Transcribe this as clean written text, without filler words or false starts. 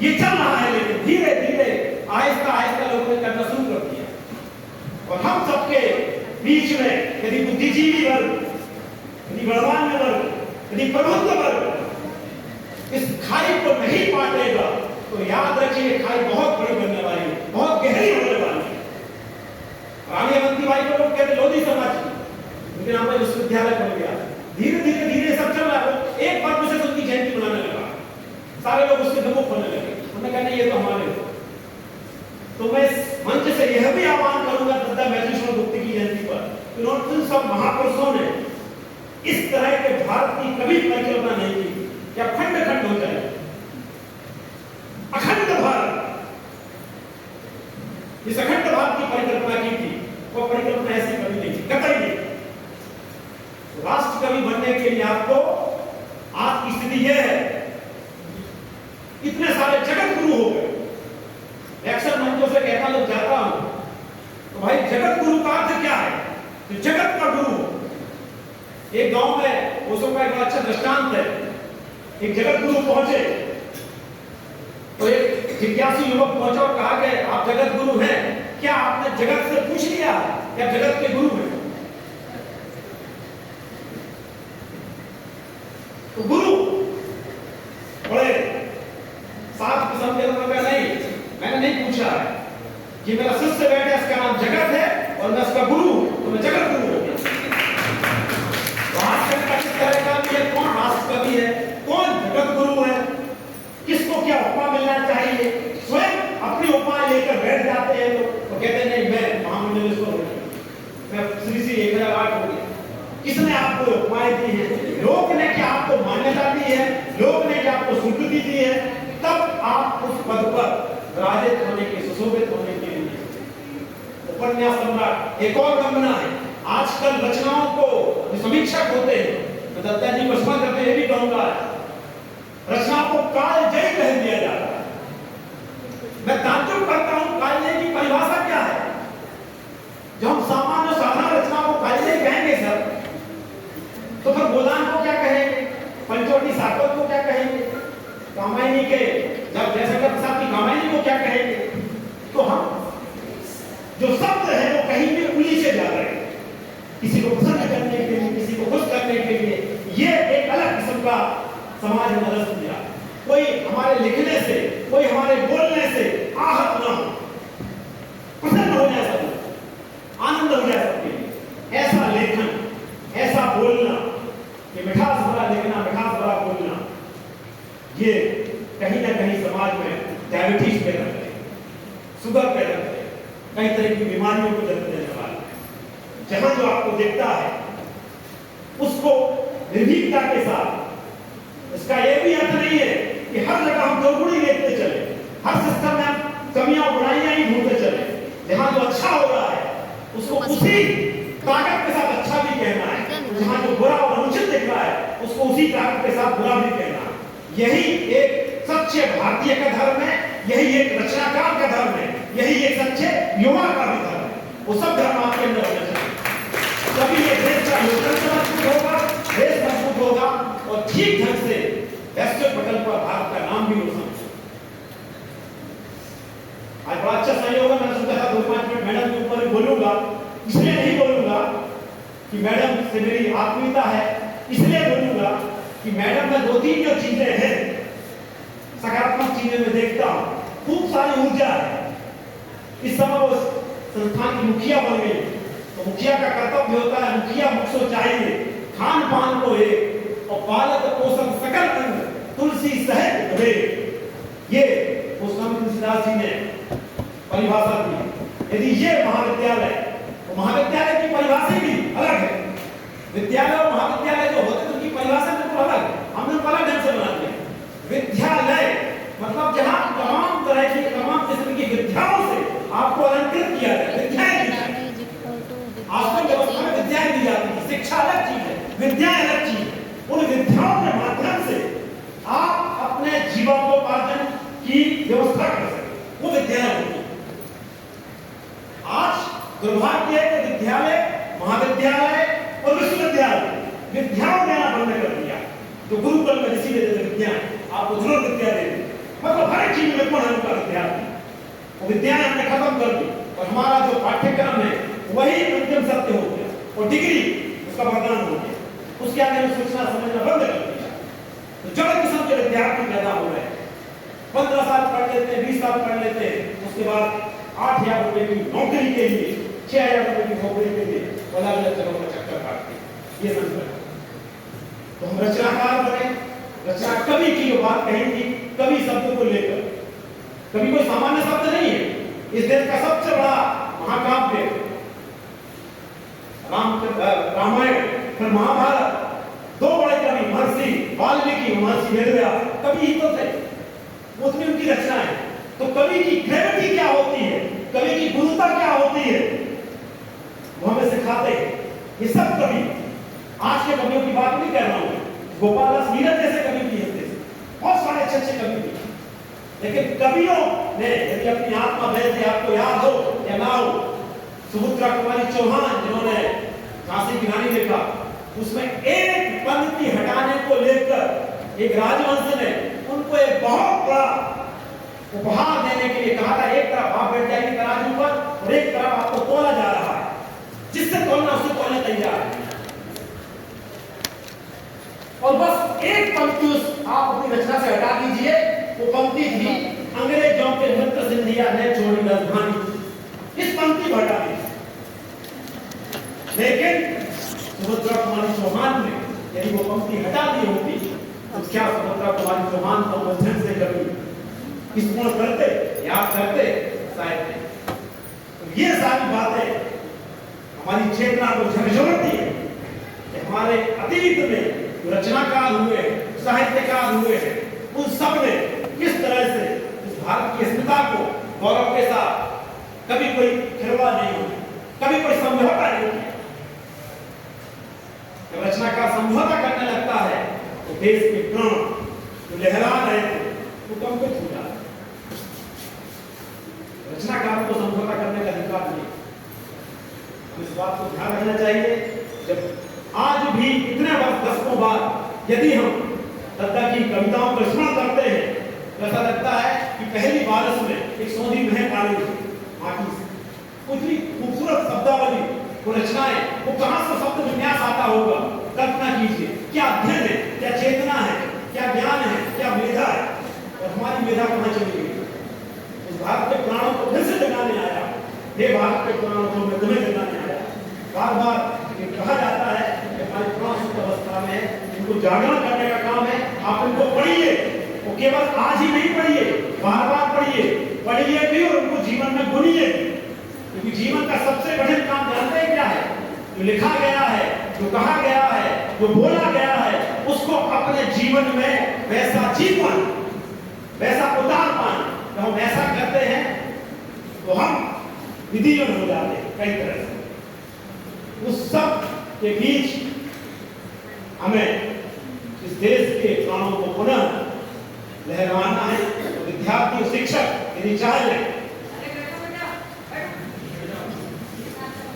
ये चल रहा है, लेकिन धीरे धीरे आहिस्ता आहिस्ता लोगों ने करना शुरू कर दिया। और हम सबके बीच में यदि बुद्धिजीवी वर्ग, यदि गणमान्य वर्ग, यदि प्रबुद्ध वर्ग इस खाई को नहीं पाटेगा तो याद रखिए खाई बहुत बड़ी बनने वाली है, बहुत गहरी होने वाली है। रानी अवंतीबाई को लोग कहते लोधी समाज, लेकिन यहाँ पर विश्वविद्यालय बन गया। धीरे धीरे धीरे सब चल रहा है। एक बार दूसरे उनकी जयंती मनाने लगा, सारे लोग उसके विमुख होने लगे। उन्होंने कहा नहीं ये तो हमारे हो। तो मैं मंच से यह भी आह्वान करूंगा दादा मैथिली गुप्त की जयंती पर, उन सब महापुरुषों ने इस तरह के भारत की कभी परिकल्पना नहीं की क्या खंड खंड हो जाए। अखंड भारत, इस अखंड भारत की परिकल्पना की थी, वो परिकल्पना ऐसी कभी नहीं थी, कतई नहीं। राष्ट्र कवि बनने के लिए आपको आज की स्थिति यह है, इतने सारे जगत गुरु हो गए। अक्सर मंचों से कहता लोग जाता हूं तो भाई जगत गुरु का अर्थ क्या है? तो जगत का गुरु। एक गांव में उसका एक अच्छा दृष्टांत है। एक जगत गुरु पहुंचे तो एक जिज्ञासु युवक पहुंचा और कहा कि आप जगत गुरु हैं, क्या आपने जगत से पूछ लिया क्या जगत के गुरु हैं? तो गुरु बड़े साफ किस्म के लोगों का नहीं, मैंने नहीं पूछा है कि मेरा शिष्य बैठा इसका नाम जगत है और मैं उसका गुरु हूं, तो मैं जगत गुरु हूं। कौन राष्ट्र कवि है, कौन जगत गुरु है, किसको क्या उपमा मिलना चाहिए, स्वयं अपनी उपमा लेकर बैठ जाते हैं लोग। तो कहते नहीं मैं महामंडलेश्वर हूं, मैं श्री श्री 1008 हो गया। किसने आपको उपमाएं दी है? लोक ने क्या आपको मान्यता दी है? लोक ने क्या आपको स्वीकृति दी है? तब आप उस पद पर विराजित होने के, सुशोभित होने के लिए। उपन्यास सम्राट एक और वंदना है। आजकल रचनाओं को जो समीक्षक होते हैं, मैं दत्ता जी को समझ करते ये भी कहूंगा, रचना को कालजयी कह दिया जाता है। मैं ताज्जुब करता हूं कालजयी की परिभाषा क्या है? जो हम सामान्य साधारण रचना को कालजयी कहेंगे सर, तो फिर गोदान को क्या कहेंगे? पंचवटी सागर को क्या कहेंगे? कामायनी के जब जयशंकर प्रसाद की कामायनी को क्या कहेंगे? तो हम जो शब्द है वो कहीं भी उंगली से जा रहे हैं, किसी को प्रसन्न करने के लिए, किसी को खुश करने के लिए। ये एक अलग किस्म का समाज में रस दिया। कोई हमारे लिखने से, कोई हमारे बोलने से आहत न हो, प्रसन्न हो जाए सब, आनंद हो जाए सबके। ऐसा लेखन, ऐसा बोलना, ये मिठास भरा लिखना, मिठास भरा बोलना, ये कहीं ना कहीं समाज में डायबिटीज पैदा करे, शुगर पैदा करे, कई तरह की बीमारियों को जन्म देने वाला है। जहां जो आपको दिखता है उसको निर्भीकता के साथ, इसका यह भी अर्थ नहीं है कि हर जगह हम दोगुनी देखते चले, हर सिस्टम में हम कमियां बुराइयां ही ढूंढते चले। जहां जो अच्छा हो रहा है उसको उसी ताकत के साथ अच्छा भी कहना है, जहां जो बुरा और अनुचित दिख रहा है उसको उसी ताकत के साथ बुरा भी कहना है। यही एक सच्चे भारतीय का धर्म है, यही एक रचनाकार का धर्म है, यही एक सच्चे युवा का भी धर्म है। वो सब धर्म आपके अंदर होना चाहिए, तभी ये देश का लोकतंत्र मजबूत होगा, देश मजबूत होगा और ठीक ढंग से वैश्विक पटल पर भारत का नाम भी रोशन होगा। आज बड़ा अच्छा सहयोग है। मैंने सोचा था 2-5 मिनट मैडम के ऊपर बोलूंगा, इसलिए नहीं बोलूंगा कि मैडम से मेरी आत्मीयता है, इसलिए बोलूंगा कि मैडम में 2-3 जो चीजें हैं, सकारात्मक चीजें मैं देखता हूं, खूब सारी ऊर्जा है। इस समय वो संस्थान की मुखिया बन गई, तो मुखिया का कर्तव्य होता है, मुखिया मुझको चाहिए खान पान को एक और पालक पोषण सकल अंग तुलसी सहज भरे। ये गोस्वामी तुलसीदास जी ने परिभाषा दी। यदि ये महाविद्यालय, तो महाविद्यालय की परिभाषा भी अलग है। विद्यालय और महाविद्यालय जो होते हैं उनकी परिभाषा बिल्कुल अलग है, हमने उनको अलग ढंग से बनाते हैं। विद्यालय मतलब जहां तमाम तरह की, तमाम किस्म की विद्याओं से आपको अलंकृत किया जाए, विद्याएं दी जाए। आजकल व्यवस्था में विद्याएं दी जाती है, शिक्षा अलग चीज है, विद्याएं अलग चीज है। उन विद्याओं के माध्यम से आप अपने जीवनोपार्जन की व्यवस्था कर सकते, वो विद्याएं होती है। आज दुर्भाग्य है कि विद्यालय, महाविद्यालय और विश्वविद्यालय विद्याओं देना बंद कर दिया। जो गुरुकुल में ऋषि देते थे विद्या, आपको जरूर विद्या देते, मतलब हर जीवन में कौन है उनका विद्यार्थी? वो विद्याएं हमने खत्म कर दी और हमारा जो पाठ्यक्रम है वही अंतिम सत्य हो गया और डिग्री उसका वरदान हो गया। उसके आगे हम सोचना समझना बंद कर दिया। तो जड़ किस्म के विद्यार्थी पैदा हो रहे हैं, 15 साल पढ़ लेते हैं, 20 साल पढ़ लेते हैं, उसके बाद 8,000 रुपए की नौकरी के लिए, 6,000 रुपए की नौकरी के लिए अलग अलग जगहों पर चक्कर काटते हैं। ये समझ में तो हम रचनाकार बने। रचना कवि की जो बात कही थी, कवि शब्द को लेकर, कवि कोई सामान्य शब्द नहीं है। इस देश का सबसे बड़ा महाकाव्य रामायण फिर महाभारत, दो बड़े कवि महर्षि वाल्मीकि, महर्षि वेदव्यास, कवि ही तो थे, उसमें उनकी रचना है। तो कवि की ग्रेविटी क्या होती है, कवि की गुरुता क्या होती है, वो हमें सिखाते हैं। ये सब कवि, आज के कवियों की बात नहीं कर रहा हूं, गोपाल दास नीरज जैसे कवि भी हैं, बहुत सारे अच्छे अच्छे कवि भी, लेकिन कवियों ने यदि अपनी आत्मा भेज दी, आपको याद हो या ना हो, सुभद्रा कुमारी चौहान जिन्होंने झांसी की रानी लिखा, उसमें एक पंक्ति हटाने को लेकर एक राजवंश ने उनको एक बहुत बड़ा उपहार देने के लिए कहा था। एक तरफ आप बैठ जाएंगे तराजू पर और एक तरफ आपको तोला जा रहा है, जिससे तोलना उससे तोलने तैयार है। और बस एक पंक्ति आप अपनी रचना से हटा दीजिए, वो पंक्ति थी अंग्रेजों के मित्र सिंधिया ने छोड़ी राजधानी। इस पंक्ति को हटा दीजिए। लेकिन सुभद्रा कुमारी चौहान ने यदि वो पंक्ति हटा दी होती तो क्या सुभद्रा कुमारी चौहान को मध्यम से कभी किस्मों करते, याद करते? शायद नहीं। तो ये सारी बातें हमारी चेतना को झकझोरती है कि हमारे अतीत में जो रचनाकार हुए, साहित्यकार हुए हैं, उन सब ने किस तरह से इस भारत की अस्मिता को गौरव के साथ कभी कोई खिलवाड़ नहीं हुई, कभी कोई समझौता नहीं किया। जब रचनाकार समझौता करने लगता है तो देश के प्राण जो लहरा रहे थे वो कंपित हो जाते हैं। रचनाकार को समझौता करने का अधिकार नहीं। इस बात को ध्यान रखना चाहिए। जब आज भी इतने वर्ष, दशकों बाद यदि हम दत्ता की कविताओं का स्मरण करते हैं तो ऐसा लगता है कि पहली बारिश में एक सोंधी महक आ रही थी माटी से। उतनी खूबसूरत शब्दावली, वो रचनाएं, वो कहां से शब्द विन्यास आता होगा? कल्पना कीजिए, क्या अध्ययन है, क्या चेतना है, क्या ज्ञान है, क्या मेधा है। और हमारी मेधा कहां चली गई? उस भारत के प्राणों को फिर से जगाने आया। हे भारत के प्राणों को मैं तुम्हें जगाने आया। बार बार ये कहा जाता है कि हमारे प्राण सुप्त अवस्था में, इनको जागरण करने का काम है। आप इनको पढ़िए, वो केवल आज ही नहीं पढ़िए, बार बार पढ़िए, पढ़िए भी और उनको जीवन में बुनिए। क्योंकि जीवन का सबसे कठिन काम जानते हैं क्या है? जो लिखा गया है, जो कहा गया है, जो बोला गया है, उसको अपने जीवन में वैसा जीवन, वैसा उतार पाना। जब हम ऐसा करते हैं तो हम विधिवन हो जाते हैं कई तरह से। उस सब के बीच हमें इस देश के प्राणों को पुनः लहराना है। तो विद्यार्थी और शिक्षक यदि चाहे